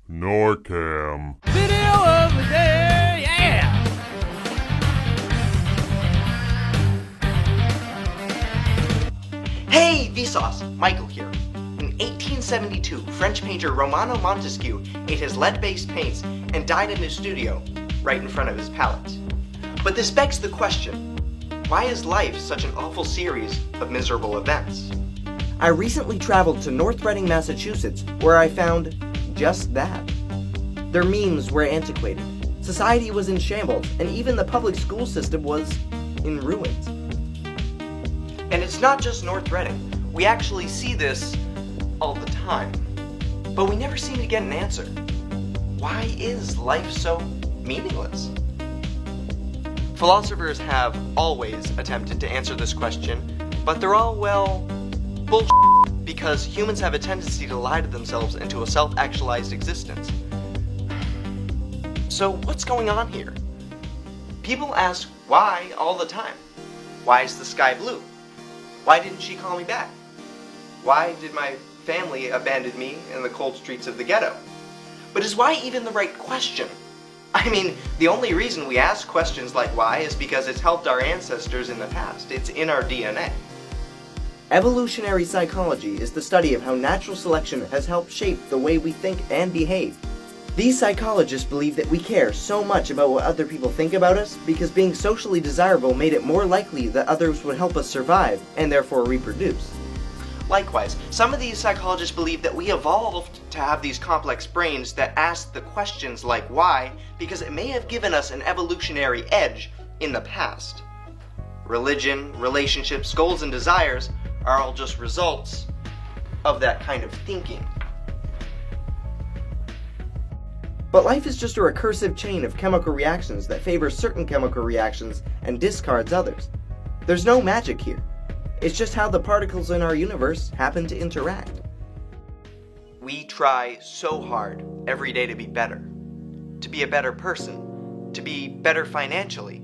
NORCAM. Video of the day, yeah! Hey, Vsauce! Michael here. In 1872, French painter Romano Montesquieu ate his lead-based paints and died in his studio, right in front of his palette. But this begs the question, why is life such an awful series of miserable events? I recently traveled to North Reading, Massachusetts, where I found just that. Their memes were antiquated, society was in shambles, and even the public school system was in ruins. And it's not just North Reading. We actually see this all the time. But we never seem to get an answer. Why is life so meaningless? Philosophers have always attempted to answer this question, but they're all, well, bullshit, because humans have a tendency to lie to themselves into a self-actualized existence. So what's going on here? People ask why all the time. Why is the sky blue? Why didn't she call me back? Why did my family abandon me in the cold streets of the ghetto? But is why even the right question? I mean, the only reason we ask questions like why is because it's helped our ancestors in the past. It's in our DNA. Evolutionary psychology is the study of how natural selection has helped shape the way we think and behave. These psychologists believe that we care so much about what other people think about us because being socially desirable made it more likely that others would help us survive and therefore reproduce. Likewise, some of these psychologists believe that we evolved to have these complex brains that ask the questions like why because it may have given us an evolutionary edge in the past. Religion, relationships, goals, and desires are all just results of that kind of thinking. But life is just a recursive chain of chemical reactions that favors certain chemical reactions and discards others. There's no magic here. It's just how the particles in our universe happen to interact. We try so hard every day to be better a better person, to be better financially,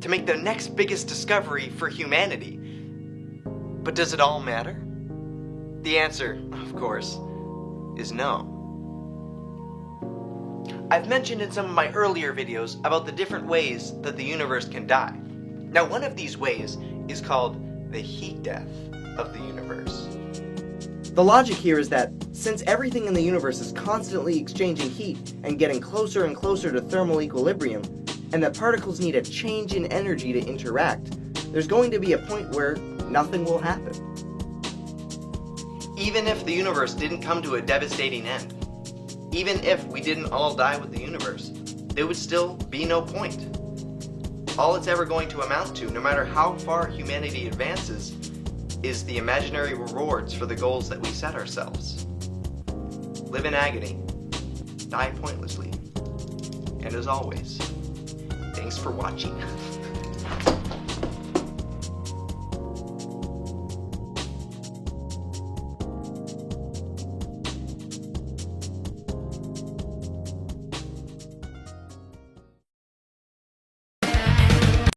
to make the next biggest discovery for humanity. But does it all matter? The answer, of course, is no. I've mentioned in some of my earlier videos about the different ways that the universe can die. Now, one of these ways is called the heat death of the universe. The logic here is that since everything in the universe is constantly exchanging heat and getting closer and closer to thermal equilibrium, and that particles need a change in energy to interact, there's going to be a point where nothing will happen. Even if the universe didn't come to a devastating end, even if we didn't all die with the universe, there would still be no point. All it's ever going to amount to, no matter how far humanity advances, is the imaginary rewards for the goals that we set ourselves. Live in agony, die pointlessly, and as always, thanks for watching.